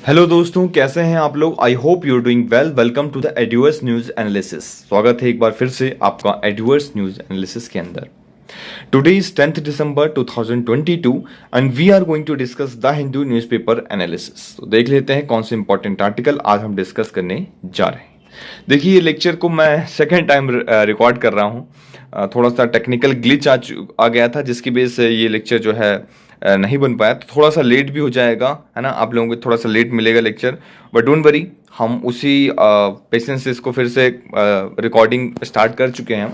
Hello दोस्तों, कैसे हैं आप लोग। I hope you are doing well. Welcome to the adverse news analysis. स्वागत है एक बार फिर से आपका एडवर्स न्यूज एनालिसिस के अंदर। Today is 10th December 2022 and we are going to discuss the Hindu newspaper analysis. तो देख लेते हैं कौन से इंपॉर्टेंट आर्टिकल आज हम डिस्कस करने जा रहे हैं। देखिए, ये लेक्चर को मैं सेकेंड टाइम रिकॉर्ड कर रहा हूँ। थोड़ा सा टेक्निकल ग्लिच आ गया था, जिसकी वजह से ये लेक्चर जो है नहीं बन पाया। तो थोड़ा सा लेट भी हो जाएगा, है ना। आप लोगों को थोड़ा सा लेट मिलेगा लेक्चर, बट डोंट वरी, हम उसी पेशेंस से इसको फिर से रिकॉर्डिंग स्टार्ट कर चुके हैं।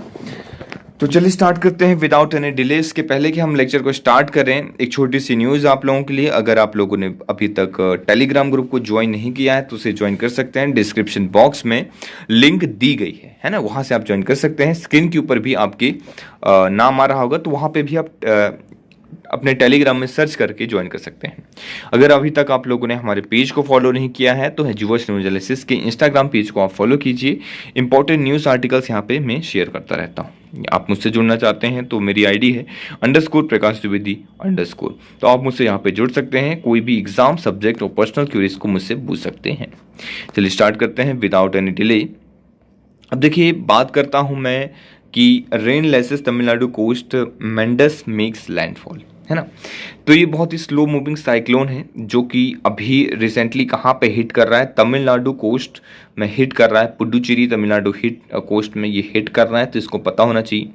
तो चलिए स्टार्ट करते हैं विदाउट एनी डिले। इसके पहले कि हम लेक्चर को स्टार्ट करें, एक छोटी सी न्यूज़ आप लोगों के लिए। अगर आप लोगों ने अभी तक टेलीग्राम ग्रुप को ज्वाइन नहीं किया है तो उसे ज्वाइन कर सकते हैं। डिस्क्रिप्शन बॉक्स में लिंक दी गई है ना, वहाँ से आप ज्वाइन कर सकते हैं। स्क्रीन के ऊपर भी आपके नाम आ रहा होगा, तो वहाँ पे भी आप अपने टेलीग्राम में सर्च करके ज्वाइन कर सकते हैं। अगर अभी तक आप लोगों ने हमारे पेज को फॉलो नहीं किया है तो एडवर्स न्यूज एनालिसिस के इंस्टाग्राम पेज को आप फॉलो कीजिए। इंपॉर्टेंट न्यूज़ आर्टिकल्स यहाँ पे मैं शेयर करता रहता हूँ। आप मुझसे जुड़ना चाहते हैं तो मेरी आईडी है _प्रकाश द्विवेदी _ तो आप मुझसे यहाँ पे जुड़ सकते हैं। कोई भी एग्जाम सब्जेक्ट और पर्सनल क्यूरीज को मुझसे पूछ सकते हैं। चलिए स्टार्ट करते हैं विदाउट एनी डिले। अब देखिए, बात करता हूँ मैं कि rain lashes Tamil Nadu coast Mandous makes landfall, है ना। तो ये बहुत ही स्लो मूविंग साइक्लोन है जो कि अभी रिसेंटली कहाँ पे हिट कर रहा है, तमिलनाडु कोस्ट में हिट कर रहा है। पुडुचेरी तमिलनाडु कोस्ट में ये हिट कर रहा है, तो इसको पता होना चाहिए।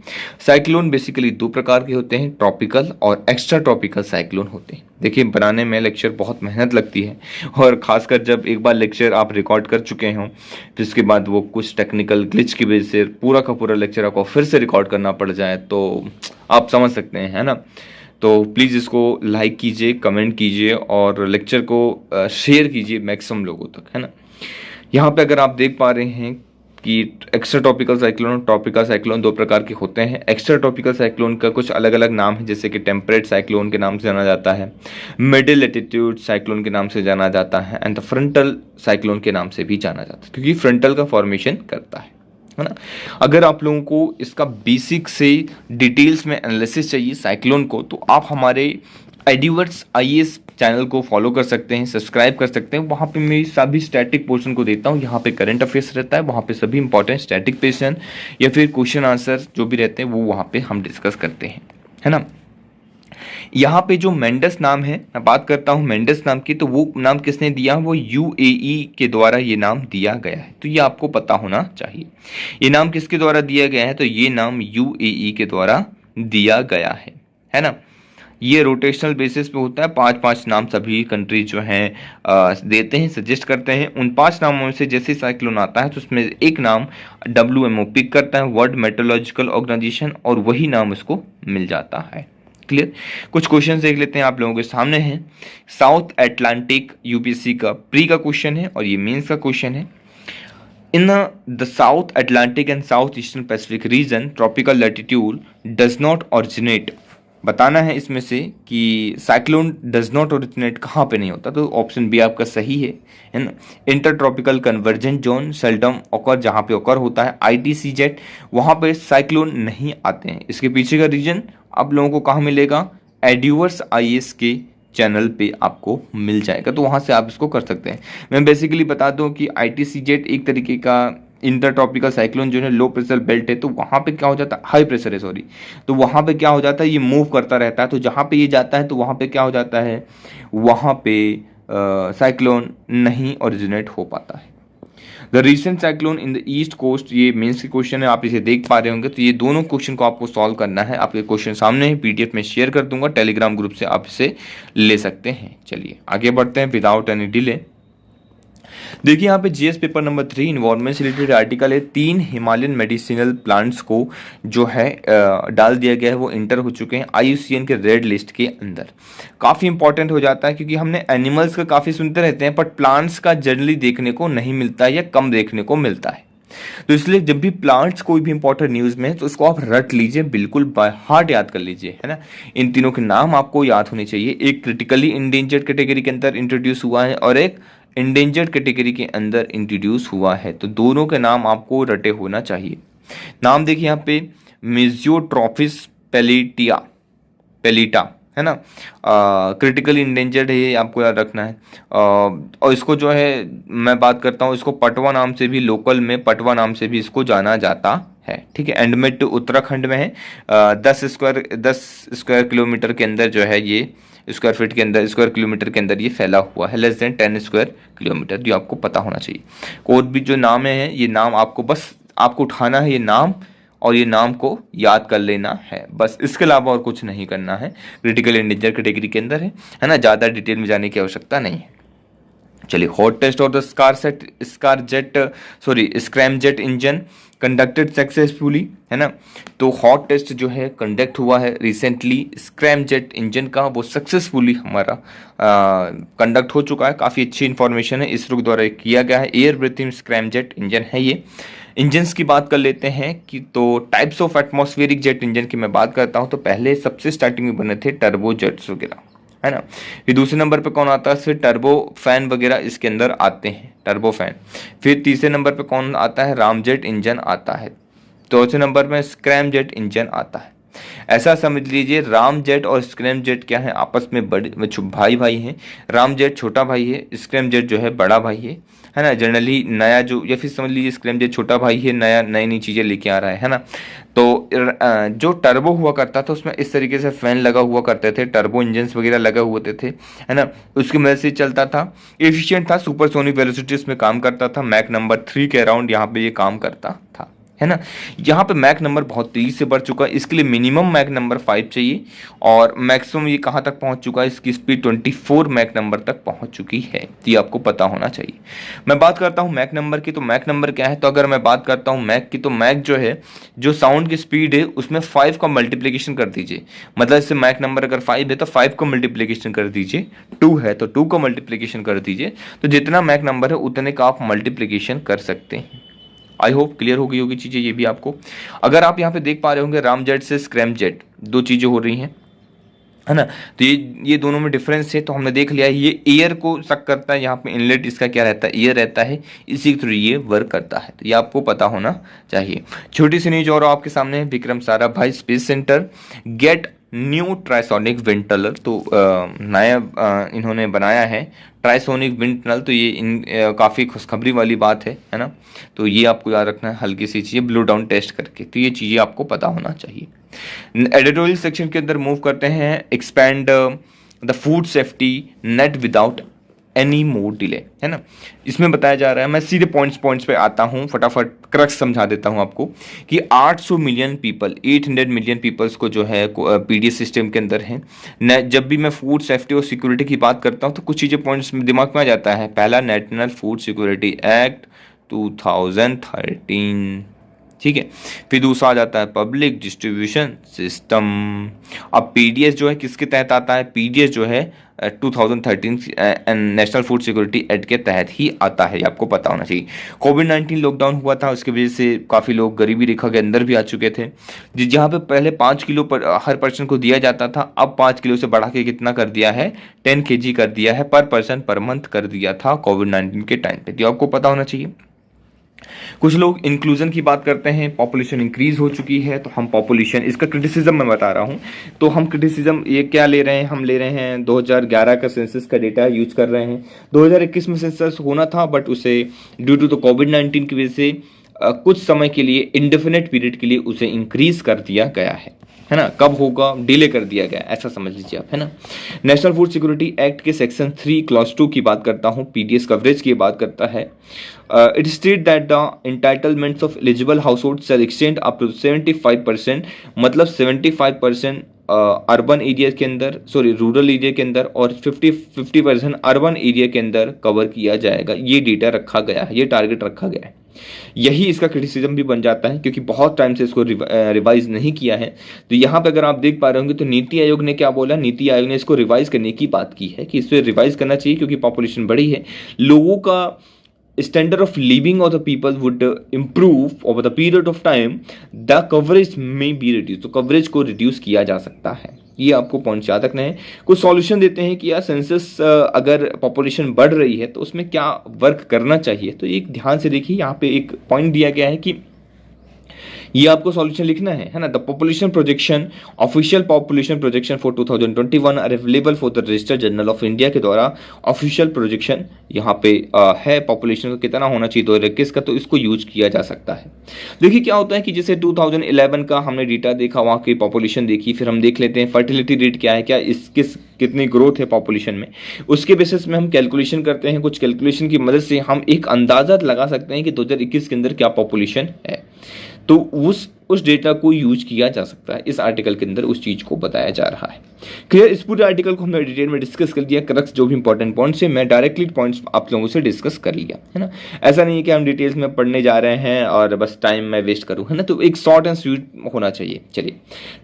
साइक्लोन बेसिकली दो प्रकार के होते हैं, ट्रॉपिकल और एक्स्ट्रा ट्रॉपिकल साइक्लोन होते हैं। देखिए, बनाने में लेक्चर बहुत मेहनत लगती है, और ख़ासकर जब एक बार लेक्चर आप रिकॉर्ड कर चुके हों फिर इसके बाद वो कुछ टेक्निकल ग्लिच की वजह से पूरा का पूरा लेक्चर आपको फिर से रिकॉर्ड करना पड़ जाए, तो आप समझ सकते हैं, है ना। तो प्लीज़ इसको लाइक कीजिए, कमेंट कीजिए और लेक्चर को शेयर कीजिए मैक्सिमम लोगों तक, है ना। यहाँ पे अगर आप देख पा रहे हैं कि एक्स्ट्रा ट्रॉपिकल साइक्लोन और ट्रॉपिकल साइक्लोन दो प्रकार के होते हैं। एक्स्ट्रा ट्रॉपिकल साइक्लोन का कुछ अलग अलग नाम है, जैसे कि टेम्परेट साइक्लोन के नाम से जाना जाता है, मिडिल लैटिट्यूड साइक्लोन के नाम से जाना जाता है, एंड द फ्रंटल साइक्लोन के नाम से भी जाना जाता है, क्योंकि फ्रंटल का फॉर्मेशन करता है ना। अगर आप लोगों को इसका बेसिक से डिटेल्स में एनालिसिस चाहिए साइक्लोन को, तो आप हमारे एडवर्स आईएएस चैनल को फॉलो कर सकते हैं, सब्सक्राइब कर सकते हैं। वहाँ पे मैं सभी स्टैटिक पोर्शन को देता हूँ। यहाँ पे करंट अफेयर्स रहता है, वहाँ पे सभी इंपॉर्टेंट स्टैटिक पोर्शन या फिर क्वेश्चन आंसर जो भी रहते हैं वो वहाँ पे हम डिस्कस करते हैं, है ना। यहाँ पे जो मेंडस नाम है, मैं बात करता हूँ मेंडस नाम की, तो वो नाम किसने दिया, वो यूएई के द्वारा ये नाम दिया गया है। तो ये आपको पता होना चाहिए। ये नाम किसके द्वारा दिया गया है, तो ये नाम यूएई के द्वारा दिया गया है ना। ये रोटेशनल बेसिस पे होता है। 5-5 नाम सभी कंट्री जो हैं देते हैं, सजेस्ट करते हैं। उन 5 नामों में से जैसे साइक्लोन आता है तो उसमें एक नाम WMO पिक करता है, वर्ल्ड मेट्रोलॉजिकल ऑर्गेनाइजेशन, और वही नाम उसको मिल जाता है। क्लियर। कुछ क्वेश्चन देख लेते हैं, आप लोगों के सामने है। साउथ अटलांटिक यूपीएससी का प्री का क्वेश्चन है और ये मेंस का क्वेश्चन है। In the south Atlantic and south eastern Pacific region tropical latitude does not originate. बताना है इसमें से कि साइक्लोन डज नॉट ओरिजिनेट कहाँ पे नहीं होता, तो ऑप्शन बी आपका सही है ना। Inter tropical convergent zone seldom occur, जहाँ पे ऑकर होता है ITCZ, वहाँ पे साइक्लोन नहीं आते हैं। इसके पीछे का रीजन आप लोगों को कहाँ मिलेगा, एडवर्स आईएएस के चैनल पे आपको मिल जाएगा, तो वहाँ से आप इसको कर सकते हैं। मैं बेसिकली बता दूँ कि ITCZ एक तरीके का इंटर ट्रॉपिकल साइक्लोन जो है, लो प्रेशर बेल्ट है, तो वहाँ पे क्या हो जाता है, हाई प्रेशर है सॉरी, तो वहाँ पे क्या हो जाता है, ये मूव करता रहता है। तो जहाँ पे ये जाता है तो वहाँ पे क्या हो जाता है, वहाँ पे साइक्लोन नहीं ओरिजिनेट हो पाता है। The recent cyclone in the east coast, ये मेंस के क्वेश्चन है, आप इसे देख पा रहे होंगे। तो ये दोनों क्वेश्चन को आपको सॉल्व करना है। आपके क्वेश्चन सामने है, PDF में शेयर कर दूंगा, टेलीग्राम ग्रुप से आप इसे ले सकते हैं। चलिए आगे बढ़ते हैं विदाउट एनी डिले। देखिए, यहाँ पे जीएस पेपर नंबर 3 इन्वायरमेंट से रिलेटेड आर्टिकल है। 3 हिमालयन मेडिसिनल प्लांट्स को जो है डाल दिया गया है, वो इंटर हो चुके हैं IUCN के रेड लिस्ट के अंदर। काफ़ी इंपॉर्टेंट हो जाता है, क्योंकि हमने एनिमल्स का काफ़ी सुनते रहते हैं, बट प्लांट्स का जनरली देखने को नहीं मिलता है या कम देखने को मिलता है। तो इसलिए जब भी प्लांट्स कोई भी इंपॉर्टेंट न्यूज़ में है तो उसको आप रट लीजिए, बिल्कुल बाय हार्ट याद कर लीजिए, है ना। इन तीनों के नाम आपको याद होने चाहिए। एक क्रिटिकली इंडेंजर्ड कैटेगरी के अंदर इंट्रोड्यूस हुआ है और एक इंडेंजर्ड कैटेगरी के अंदर इंट्रोड्यूस हुआ है, तो दोनों के नाम आपको रटे होना चाहिए। नाम देखिए यहाँ पे, मेजियोट्रॉफिस पेलिटा, है ना। क्रिटिकल इंडेंजर्ड है, ये आपको याद रखना है। और इसको जो है मैं बात करता हूँ, इसको पटवा नाम से भी, लोकल में पटवा नाम से भी इसको जाना जाता है। ठीक है, एंडमिट उत्तराखंड में है। 10 स्क्वायर किलोमीटर के अंदर जो है ये, स्क्वायर फीट के अंदर, स्क्वायर किलोमीटर के अंदर ये फैला हुआ है, लेस देन 10 स्क्वायर किलोमीटर, जो आपको पता होना चाहिए। और भी जो नाम है, ये नाम आपको बस आपको उठाना है ये नाम, और ये नाम को याद कर लेना है बस, इसके अलावा और कुछ नहीं करना है। क्रिटिकल इंडेंजर कैटेगरी के अंदर है ना, ज़्यादा डिटेल में जाने की आवश्यकता नहीं है। चलिए, hot test of the scramjet engine conducted successfully, है ना। तो हॉट टेस्ट जो है कंडक्ट हुआ है रिसेंटली स्क्रैमजेट इंजन का, वो सक्सेसफुली हमारा कंडक्ट हो चुका है। काफ़ी अच्छी इंफॉर्मेशन है, इसरो द्वारा किया गया है। एयर ब्रीथिंग स्क्रैमजेट इंजन है ये। इंजन्स की बात कर लेते हैं कि तो types of atmospheric jet engine की मैं बात करता हूं, तो पहले सबसे स्टार्टिंग में बने थे टर्बो जेट्स वगैरह, है ना। फिर दूसरे नंबर पे कौन आता है, फिर टर्बो फैन वगैरह इसके अंदर आते हैं, टर्बो फैन। फिर तीसरे नंबर पे कौन आता है, रामजेट इंजन आता है। चौथे नंबर में स्क्रैमजेट इंजन आता है। ऐसा समझ लीजिए, रामजेट और स्क्रैमजेट क्या है, आपस में बड़े भाई भाई हैं। रामजेट छोटा भाई है, स्क्रैमजेट जो है बड़ा भाई है ना। जनरली नया जो, या फिर समझ लीजिए स्क्रैमजेट छोटा भाई है, नया नई नई चीज़ें लेके आ रहा है ना। तो जो टर्बो हुआ करता था उसमें इस तरीके से फैन लगा हुआ करते थे, टर्बो इंजन्स वगैरह लगा हुए थे, है ना। उसकी मदद से चलता था, एफिशिएंट था, सुपरसोनिक वेलोसिटी इसमें काम करता था, मैक नंबर 3 के अराउंड यहाँ पे ये काम करता था, है ना। यहाँ पे मैक नंबर बहुत तेजी से बढ़ चुका है, इसके लिए मिनिमम मैक नंबर 5 चाहिए, और मैक्सिमम ये कहाँ तक पहुँच चुका है, इसकी स्पीड 24 मैक नंबर तक पहुँच चुकी है। तो ये आपको पता होना चाहिए। मैं बात करता हूँ मैक नंबर की, तो मैक नंबर क्या है, तो अगर मैं बात करता हूँ मैक की, तो मैक जो है, जो साउंड की स्पीड है उसमें 5 का मल्टीप्लीकेशन कर दीजिए। मतलब इससे मैक नंबर अगर 5 है तो 5 का मल्टीप्लीकेशन कर दीजिए, 2 है तो 2 का मल्टीप्लीकेशन कर दीजिए, तो जितना मैक नंबर है उतने का आप मल्टीप्लीकेशन कर सकते हैं। आई होप क्लियर हो गई होगी चीज़ें ये भी आपको। अगर आप यहाँ पे देख पा रहे होंगे, रामजेट से स्क्रैमजेट दो चीज़ें हो रही हैं, है ना। तो ये दोनों में डिफरेंस है, तो हमने देख लिया है। ये एयर को सक करता है, यहाँ पे इनलेट इसका क्या रहता है, एयर रहता है, इसी के थ्रू ये वर्क करता है। तो ये आपको पता होना चाहिए। छोटी सी न्यूज और आपके सामने है, Vikram Sarabhai space centre get new trisonic wind tunnel. तो नया इन्होंने बनाया है ट्राइसोनिक विंड टनल, तो ये काफ़ी खुशखबरी वाली बात है ना। तो ये आपको याद रखना है, हल्की सी चीज़ें ब्लो डाउन टेस्ट करके, तो ये चीज़ें आपको पता होना चाहिए। एडिटोरियल सेक्शन के अंदर मूव करते हैं, expand the food safety net without any more delay, है ना। इसमें बताया जा रहा है, मैं सीधे पॉइंट्स पे आता हूँ, फटाफट क्रक्स समझा देता हूँ आपको, कि 800 मिलियन पीपल, 800 मिलियन पीपल्स को जो है पीडीएस सिस्टम के अंदर है। जब भी मैं फूड सेफ्टी और सिक्योरिटी की बात करता हूँ तो कुछ चीज़ें पॉइंट्स दिमाग में आ जाता है। पहला, नेशनल फूड सिक्योरिटी एक्ट 2013, ठीक है। फिर दूसरा आ जाता है पब्लिक डिस्ट्रीब्यूशन सिस्टम। अब पीडीएस जो है किसके तहत आता है, पीडीएस जो है 2013 नेशनल फूड सिक्योरिटी एक्ट के तहत ही आता है, आपको पता होना चाहिए। कोविड-19 लॉकडाउन हुआ था, उसकी वजह से काफ़ी लोग गरीबी रेखा के अंदर भी आ चुके थे। जहाँ पे पहले 5 किलो पर हर पर्सन को दिया जाता था, अब 5 किलो से बढ़ा के कितना कर दिया है, 10 kg कर दिया है पर पर्सन पर मंथ कर दिया था कोविड-19 के टाइम पे, तो आपको पता होना चाहिए। कुछ लोग इंक्लूजन की बात करते हैं, पॉपुलेशन इंक्रीज हो चुकी है, तो हम पॉपुलेशन, इसका क्रिटिसिज्म मैं बता रहा हूं। तो हम क्रिटिसिज्म ये क्या ले रहे हैं, हम ले रहे हैं 2011 का सेंसस का डेटा यूज कर रहे हैं। 2021 में सेंसस होना था, बट उसे ड्यू टू द कोविड-19 की वजह से कुछ समय के लिए, इंडेफिनेट पीरियड के लिए उसे इंक्रीज कर दिया गया है ना। कब होगा, डिले कर दिया गया, ऐसा समझ लीजिए आप, है ना। नेशनल फूड सिक्योरिटी एक्ट के सेक्शन 3 क्लॉज 2 की बात करता हूँ, पीडीएस कवरेज की बात करता है। It state that the entitlements of eligible household shall extend up to 75%, मतलब 75% अर्बन एरिया के अंदर, सॉरी रूरल एरिया के अंदर, और 50% अर्बन एरिया के अंदर कवर किया जाएगा। ये डेटा रखा गया है, ये टारगेट रखा गया है। यही इसका क्रिटिसिज्म भी बन जाता है, क्योंकि बहुत टाइम से इसको रिवाइज नहीं किया है। तो यहाँ पे अगर आप देख पा रहे होंगे, तो नीति आयोग ने क्या बोला, नीति आयोग ने इसको रिवाइज करने की बात की है, कि इसे रिवाइज करना चाहिए, क्योंकि पॉपुलेशन बढ़ी है, लोगों का standard of living of the people would improve over the period of time, the coverage may be reduced, तो कवरेज को रिड्यूस किया जा सकता है। ये आपको पॉइंट याद रखना है। कुछ सॉल्यूशन देते हैं कि यार सेंसस अगर पॉपुलेशन बढ़ रही है तो उसमें क्या वर्क करना चाहिए। तो एक ध्यान से देखिए, यहाँ पे एक पॉइंट दिया गया है कि ये आपको सॉल्यूशन लिखना है ना। The population projection, official population projection for 2021 are available for the registrar general of India के द्वारा ऑफिशियल प्रोजेक्शन यहाँ पे है पॉपुलेशन का कितना होना चाहिए 2021 का, तो इसको यूज किया जा सकता है। देखिए क्या होता है कि जैसे 2011 का हमने डेटा देखा, वहाँ की पॉपुलेशन देखी, फिर हम देख लेते हैं फर्टिलिटी रेट क्या है, क्या इस कितनी ग्रोथ है पॉपुलेशन में, उसके बेसिस में हम कैलकुलेशन करते हैं। कुछ कैलकुलेशन की मदद से हम एक अंदाजा लगा सकते हैं कि 2021 के अंदर क्या पॉपुलेशन है, तो उस डेटा को यूज किया जा सकता है। इस आर्टिकल के अंदर उस चीज को बताया जा रहा है। क्लियर? इस पूरे आर्टिकल को हमने डिटेल में डिस्कस कर लिया। क्रक्स जो भी इंपॉर्टेंट पॉइंट्स है मैं डायरेक्टली पॉइंट्स आप लोगों से डिस्कस कर लिया है ना। ऐसा नहीं है कि हम डिटेल्स में पढ़ने जा रहे हैं और बस टाइम मैं वेस्ट करूँ, है ना। तो एक शॉर्ट एंड स्वीट होना चाहिए। चलिए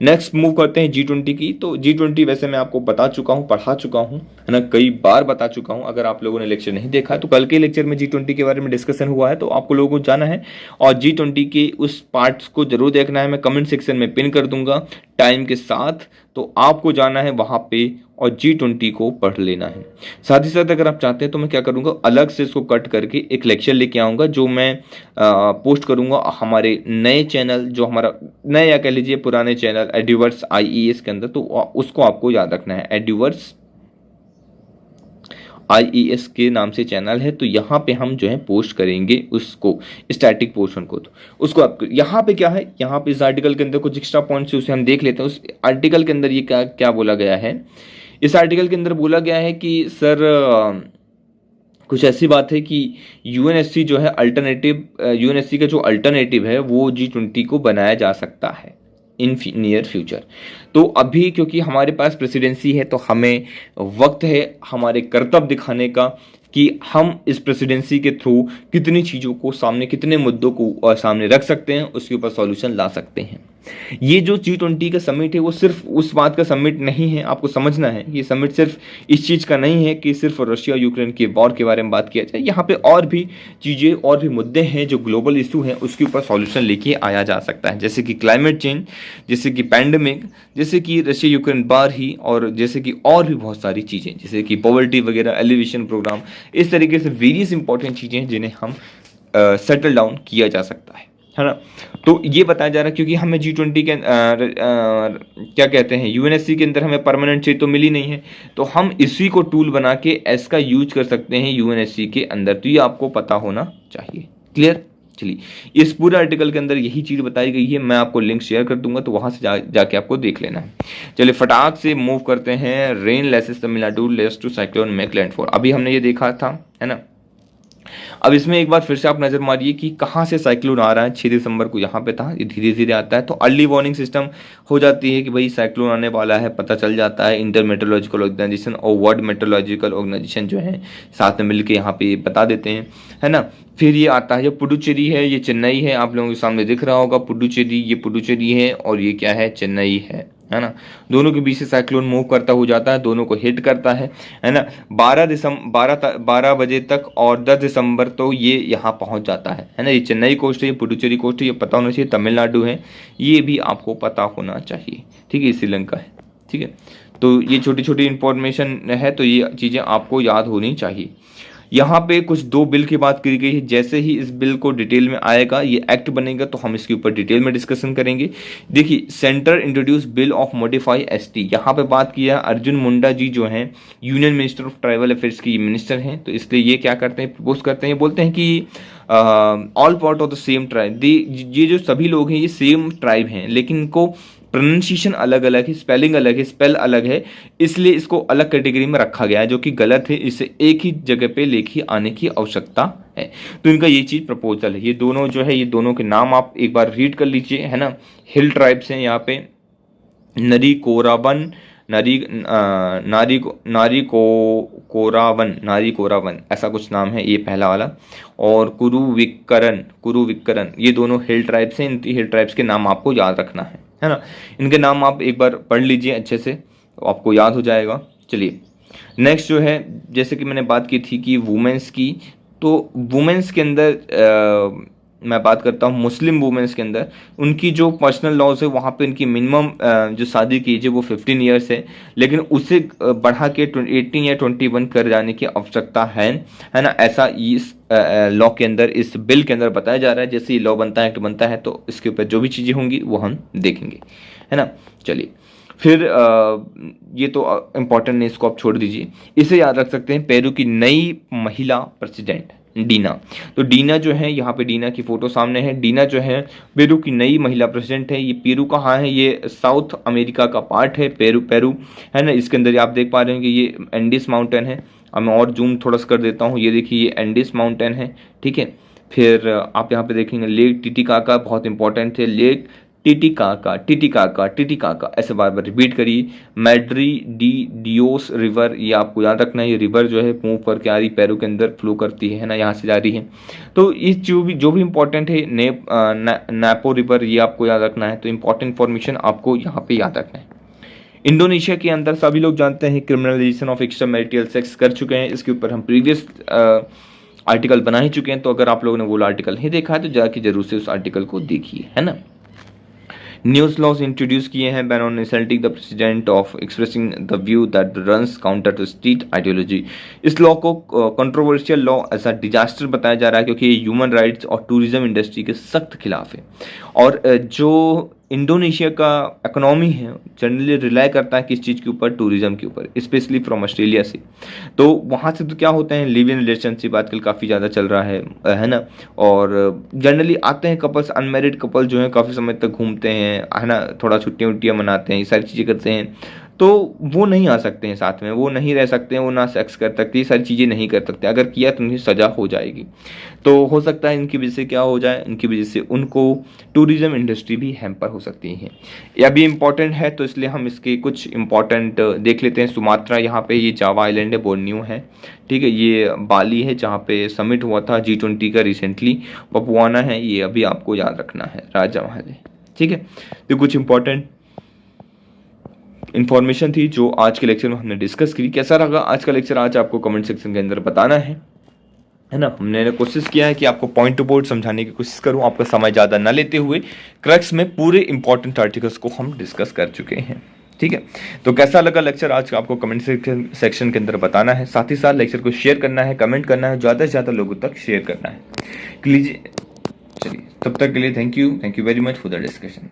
नेक्स्ट मूव करते हैं G20 की। तो G20 वैसे मैं आपको बता चुका हूँ, पढ़ा चुका हूँ, है ना, कई बार बता चुका हूँ। अगर आप लोगों ने लेक्चर नहीं देखा है तो कल के लेक्चर में G20 के बारे में डिस्कशन हुआ है, तो आपको लोगों को जाना है और G20 के उस पार्ट्स को जरूर देखना है। मैं कमेंट सेक्शन में पिन कर दूंगा टाइम के साथ, तो आपको जाना है वहां पे और G20 को पढ़ लेना है। साथ ही साथ अगर आप चाहते हैं तो मैं क्या करूंगा, अलग से इसको कट करके एक लेक्चर लेके आऊंगा जो मैं पोस्ट करूंगा हमारे नए चैनल, जो हमारा नए या कह लीजिए पुराने चैनल एड्यूवर्स IES के अंदर। तो उसको आपको याद रखना है, एड्यूवर्स IES के नाम से चैनल है। तो यहाँ पे हम जो है पोस्ट करेंगे उसको, स्टैटिक पोर्शन को। तो उसको आप यहाँ पे क्या है, यहाँ पे इस आर्टिकल के अंदर कुछ एक्स्ट्रा पॉइंट्स है उसे हम देख लेते हैं। उस आर्टिकल के अंदर ये क्या क्या बोला गया है। इस आर्टिकल के अंदर बोला गया है कि सर कुछ ऐसी बात है कि UNSC जो है अल्टरनेटिव, UNSC का जो अल्टरनेटिव है वो G20 को बनाया जा सकता है इन नियर फ्यूचर। तो अभी क्योंकि हमारे पास प्रेसिडेंसी है तो हमें वक्त है हमारे कर्तव्य दिखाने का कि हम इस प्रेसिडेंसी के थ्रू कितनी चीज़ों को सामने, कितने मुद्दों को सामने रख सकते हैं, उसके ऊपर सॉल्यूशन ला सकते हैं। ये जो G20 का समिट है वो सिर्फ उस बात का समिट नहीं है, आपको समझना है। ये समिट सिर्फ इस चीज़ का नहीं है कि सिर्फ रशिया यूक्रेन के वॉर के बारे में बात किया जाए। यहाँ पे और भी चीज़ें, और भी मुद्दे हैं जो ग्लोबल इशू हैं, उसके ऊपर सॉल्यूशन लेके आया जा सकता है। जैसे कि क्लाइमेट चेंज, जैसे कि पैंडमिक, जैसे कि रशिया यूक्रेन बार ही, और जैसे कि और भी बहुत सारी चीज़ें जैसे कि पॉवर्टी वगैरह, एलिवेशन प्रोग्राम, इस तरीके से वेरियस इंपॉर्टेंट चीज़ें हैं जिन्हें हम सेटल डाउन किया जा सकता है ना। तो ये बताया जा रहा है क्योंकि हमें G20 के क्या कहते हैं, UNSC के अंदर हमें परमानेंट सीट तो मिली नहीं है, तो हम इसी को टूल बना के इसका यूज कर सकते हैं UNSC के अंदर। तो ये आपको पता होना चाहिए। क्लियर? चलिए, इस पूरे आर्टिकल के अंदर यही चीज़ बताई गई है। मैं आपको लिंक शेयर कर दूंगा, तो वहां से जाके आपको देख लेना है। चलिए फटाक से मूव करते हैं। Rain lashes Tamil Nadu less to cyclone make landfall, अभी हमने ये देखा था, है ना। अब इसमें एक बार फिर से आप नजर मारिए कि कहाँ से साइक्लोन आ रहा है। 6 दिसंबर को यहाँ पे था, ये धीरे धीरे आता है। तो अर्ली वार्निंग सिस्टम हो जाती है कि भाई साइक्लोन आने वाला है, पता चल जाता है। इंटर मेट्रोलॉजिकल ऑर्गेनाइजेशन और वर्ल्ड मेट्रोलॉजिकल ऑर्गेनाइजेशन जो है साथ में मिलकर यहाँ पे बता देते हैं, है ना। फिर ये आता है, जो पुडुचेरी है, ये चेन्नई है, आप लोगों के सामने दिख रहा होगा पुडुचेरी, ये पुडुचेरी है और ये क्या है, चेन्नई है ना। दोनों के बीच से साइक्लोन मूव करता हो जाता है, दोनों को हिट करता है ना। 12 बजे तक और 10 दिसंबर तो ये यहाँ पहुँच जाता है ना। ये चेन्नई कोस्ट है, ये पुडुचेरी कोस्ट है, ये पता होना चाहिए। तमिलनाडु है, ये भी आपको पता होना चाहिए। ठीक है, श्रीलंका है। ठीक है, तो ये छोटी छोटी इंफॉर्मेशन है, तो ये चीज़ें आपको याद होनी चाहिए। यहाँ पे कुछ 2 बिल की बात की गई है। जैसे ही इस बिल को डिटेल में आएगा, ये एक्ट बनेगा, तो हम इसके ऊपर डिटेल में डिस्कशन करेंगे। देखिए, centre introduce bill of modify ST, यहाँ पे बात किया अर्जुन मुंडा जी जो हैं union minister of tribal affairs की मिनिस्टर हैं। तो इसलिए ये क्या करते हैं, प्रपोज करते हैं, बोलते हैं कि all part of the same tribe, ये जो सभी लोग हैं ये सेम ट्राइब हैं, लेकिन इनको प्रोनाउंसिएशन अलग अलग है, स्पेलिंग अलग है, स्पेल अलग है, इसलिए इसको अलग कैटेगरी में रखा गया है, जो कि गलत है। इसे एक ही जगह पे लेके आने की आवश्यकता है। तो इनका ये चीज प्रपोजल है। ये दोनों जो है, ये दोनों के नाम आप एक बार रीड कर लीजिए, है ना। हिल ट्राइब्स हैं यहाँ पे, नरी कोराबन, नारी कोरावन ऐसा कुछ नाम है ये पहला वाला, और कुरुविकरन, ये दोनों हिल ट्राइब्स हैं। इन हिल ट्राइब्स के नाम आपको याद रखना है ना। इनके नाम आप एक बार पढ़ लीजिए अच्छे से, तो आपको याद हो जाएगा। चलिए नेक्स्ट जो है, जैसे कि मैंने बात की थी कि वुमेंस की, तो वुमेंस के अंदर मैं बात करता हूँ मुस्लिम वुमेन्स के अंदर, उनकी जो पर्सनल लॉज है वहाँ पे उनकी मिनिमम जो शादी की एज है वो 15 ईयर्स है, लेकिन उसे बढ़ा के 18 या 21 कर जाने की आवश्यकता है ना। ऐसा इस लॉ के अंदर, इस बिल के अंदर बताया जा रहा है। जैसे ही लॉ बनता है, एक्ट बनता है, तो इसके ऊपर जो भी चीज़ें होंगी वो हम देखेंगे, है ना। चलिए फिर ये तो इम्पोर्टेंट नहीं, इसको आप छोड़ दीजिए। इसे याद रख सकते हैं, पेरू की नई महिला प्रेसिडेंट डीना। तो डीना जो है, यहाँ पे डीना की फोटो सामने है। डीना जो है पेरू की नई महिला प्रेसिडेंट है। ये पेरू कहाँ है? ये साउथ अमेरिका का पार्ट है, पेरू है ना। इसके अंदर आप देख पा रहे हैं कि ये एंडीज माउंटेन है। अब मैं और जूम थोड़ा सा कर देता हूँ, ये देखिए ये एंडीज माउंटेन है, ठीक है। फिर आप यहाँ पे देखेंगे लेक टिटिकाका, बहुत इंपॉर्टेंट है, लेक टिटिकाका ऐसे बार बार रिपीट करिए। मैड्री डी डियोस रिवर, ये आपको याद रखना है। ये रिवर जो है मूव करके आ रही, पेरू के अंदर फ्लो करती है ना, यहाँ से जा रही है। तो इस जो भी इंपॉर्टेंट है, नैपो रिवर, ये आपको याद रखना है। तो इंपॉर्टेंट इन्फॉर्मेशन आपको यहाँ पे याद रखना है। इंडोनेशिया के अंदर सभी लोग जानते हैं criminalisation of extra marital sex कर चुके हैं। इसके ऊपर हम प्रीवियस आर्टिकल बना ही चुके हैं। तो अगर आप लोगों ने वो आर्टिकल नहीं देखा है तो जाके जरूर से उस आर्टिकल को देखिए, है ना। न्यूज लॉज इंट्रोड्यूस किए हैं, ban on insulting the president of expressing the view that runs counter to state ideology. इस लॉ को कंट्रोवर्शियल लॉ ऐसा डिजास्टर बताया जा रहा है, क्योंकि ये ह्यूमन राइट्स और टूरिज्म इंडस्ट्री के सख्त खिलाफ है। और जो इंडोनेशिया का इकोनॉमी है जनरली रिलाई करता है किस चीज़ के ऊपर? टूरिज्म के ऊपर, स्पेशली फ्रॉम ऑस्ट्रेलिया से। तो वहाँ से तो क्या होता है, लिव इन रिलेशनशिप आजकल काफ़ी ज़्यादा चल रहा है ना। और जनरली आते हैं कपल्स, अनमेरिड कपल जो हैं काफ़ी समय तक घूमते हैं, है ना, थोड़ा छुट्टियाँ वुट्टियाँ मनाते हैं, ये सारी चीज़ें करते हैं। तो वो नहीं आ सकते हैं साथ में, वो नहीं रह सकते हैं, वो ना सेक्स कर सकते, ये सारी चीज़ें नहीं कर सकते। अगर किया तो उन्हें सज़ा हो जाएगी। तो हो सकता है इनकी वजह से क्या हो जाए, इनकी वजह से उनको टूरिज्म इंडस्ट्री भी हैम्पर हो सकती है। यह भी इम्पॉर्टेंट है, तो इसलिए हम इसके कुछ इम्पॉर्टेंट देख लेते हैं। सुमात्रा, यहाँ पे ये जावा आइलैंड है, बोर्नियो है, ठीक है। ये बाली है जहाँ पे समिट हुआ था G20 का रिसेंटली। पपुआना है, ये अभी आपको याद रखना है, राजा महाले, ठीक है। तो कुछ इंपॉर्टेंट इन्फॉर्मेशन थी जो आज के लेक्चर में हमने डिस्कस की। कैसा लगा आज का लेक्चर, आज आपको कमेंट सेक्शन के अंदर बताना है ना। हमने कोशिश किया है कि आपको पॉइंट टू पॉइंट समझाने की कोशिश करूं, आपका समय ज़्यादा ना लेते हुए। क्रक्स में पूरे इंपॉर्टेंट आर्टिकल्स को हम डिस्कस कर चुके हैं, ठीक है। तो कैसा लगा लेक्चर आज का, आपको कमेंट सेक्शन के अंदर बताना है। साथ ही साथ लेक्चर को शेयर करना है, कमेंट करना है, ज़्यादा से ज़्यादा लोगों तक शेयर करना है। चलिए, तब तक के लिए thank you very much for the discussion.